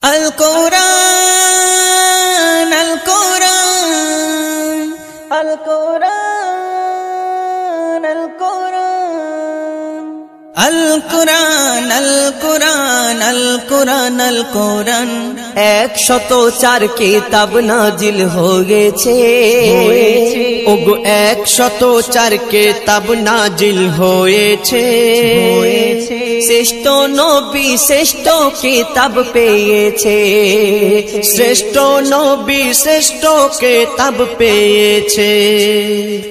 আল কোরআন আল কোরআন আল কোরআন আল কোরআন আল কোরআন আল কোরআন আল কোরআন আল কোরআন 104 কিতাব নাজিল হয়েছে ওগো 104 কিতাব নাজিল হয়েছে শ্রেষ্ঠ নবী শ্রেষ্ঠ কিতাব পেয়েছে শ্রেষ্ঠ নবী শ্রেষ্ঠ কিতাব পেয়েছে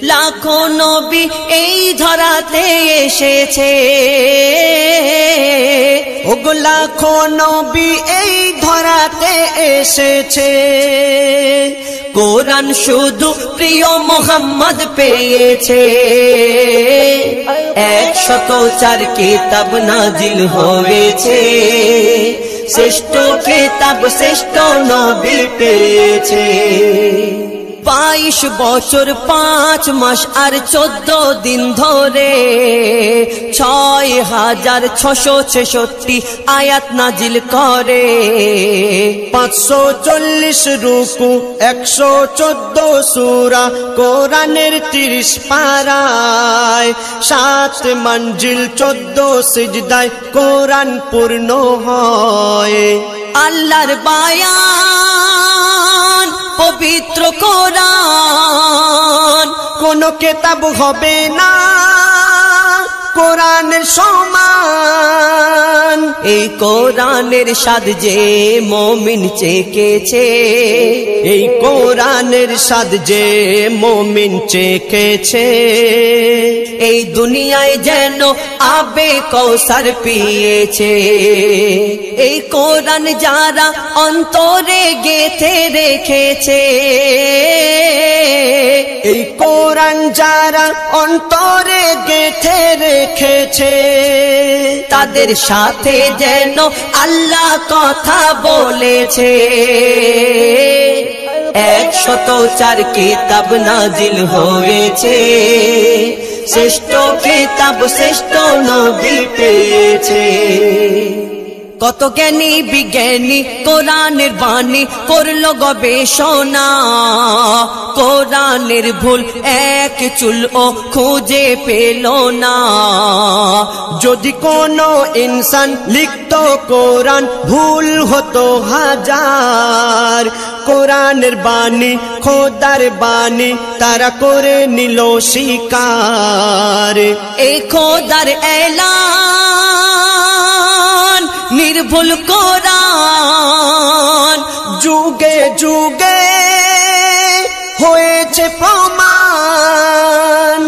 লাখো নবী এই ধরাতে এসেছে ওগো লাখো নবী এই ধরাতে এসেছে কোরআন শুধু প্রিয় মোহাম্মদ পেয়েছে 104 কিতাব নাজিল হয়েছে শ্রেষ্ঠ কিতাব শ্রেষ্ঠ নবী পেয়েছে 22 বছর 5 মাস আর 14 দিন ধরে 6666 আয়াত নাজিল করে 540 রুকু 114 সূরা কোরআনের 30 পারায় 7 মঞ্জিল 14 সিজদায় কোরআন পূর্ণ হয় আল্লাহর বায়ান পবিত্র কোরআন কোন কিতাব হবে না কোরআনের সমান এই কোরআনের স্বাদ যে মুমিন চেখেছে এই কোরআনের স্বাদ যে মুমিন চেখেছে এই দুনিয়ায় যেন আবে কৌসার পিয়েছে এই কোরআন যারা অন্তরে গেঁথে রেখেছে এই কোরআন যারা অন্তরে গেঁথে রেখেছে তাদের সাথে যেন আল্লাহ কথা বলেছে 104 কিতাব নাজিল হয়েছে শ্রেষ্ঠ কিতাব শ্রেষ্ঠ নবী পেয়েছে কত জ্ঞানী বিজ্ঞানী কোরআনের বাণী করলো গবেষণা কোরআনের ভুল এক চুলও খুঁজে পেল না যদি কোনো ইনসান লিখতো কোরআন ভুল হতো হাজার কোরআনের বাণী খোদার বাণী তারা করে নিল স্বীকার এই খোদার এলান নির্ভুল কোরআন যুগে যুগে হয়েছে প্রমাণ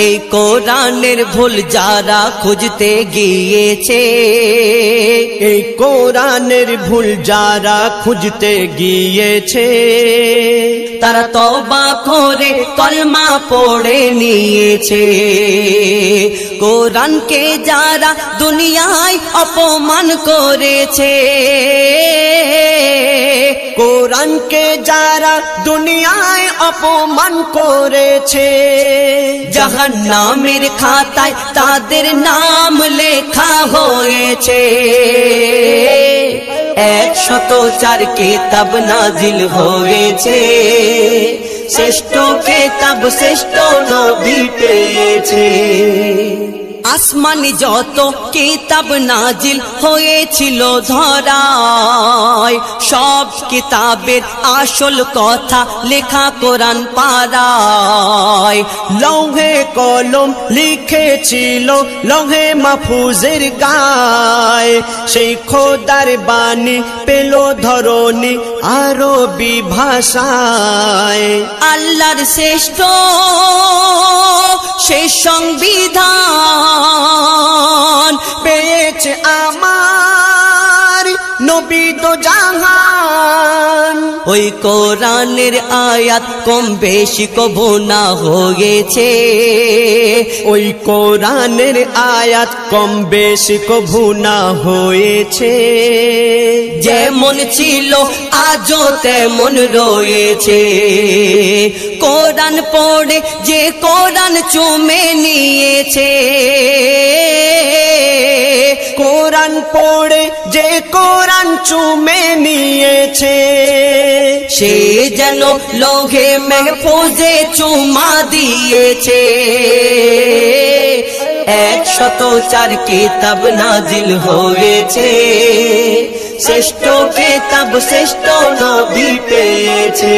এই কোরআনের ভুল যারা খুঁজতে গিয়েছে এই কোরআনের ভুল যারা খুঁজতে গিয়েছে তারা তওবা করে কলমা পড়ে নিয়েছে কোরআনকে যারা দুনিয়ায় অপমান করেছে কোরআনকে যারা দুনিয়ায় অপমান করেছে জাহান্নামের খাতায় তাদের নাম লেখা হয়েছে 104 কিতাব নাজিল হয়েছে শ্রেষ্ঠ কিতাব শ্রেষ্ঠ নবী পেয়েছে আসমানি যত কিতাব নাজিল হয়েছিল ধরায় সব কিতাবের আসল কথা লেখা কোরআন পারায় লৌহে কলম লিখেছিল লৌহে মাহফুজের গায় সেই খোদার বাণী পেল ধরনী আরবি ভাষায় আল্লাহর শ্রেষ্ঠ সেই সংবিধান পেয়েছে আমার নবী দো জাহান ওই কোরআনের আয়াত কম বেশি কবু না হয়েছে ওই কোরআনের আয়াত কম বেশি কবু না হয়েছে যেমন ছিল আজও তেমন রয়েছে কোরআন পড়ে যে কোরআন চুমে নিয়েছে কোরআন পড়ে যে কোরআন চুমে নিয়েছে, সে যেন লোহে মাহফুজে চুমা দিয়েছে। 104 কিতাব নাজিল হয়েছে, শ্রেষ্ঠ কিতাব শ্রেষ্ঠ নবী পেয়েছে।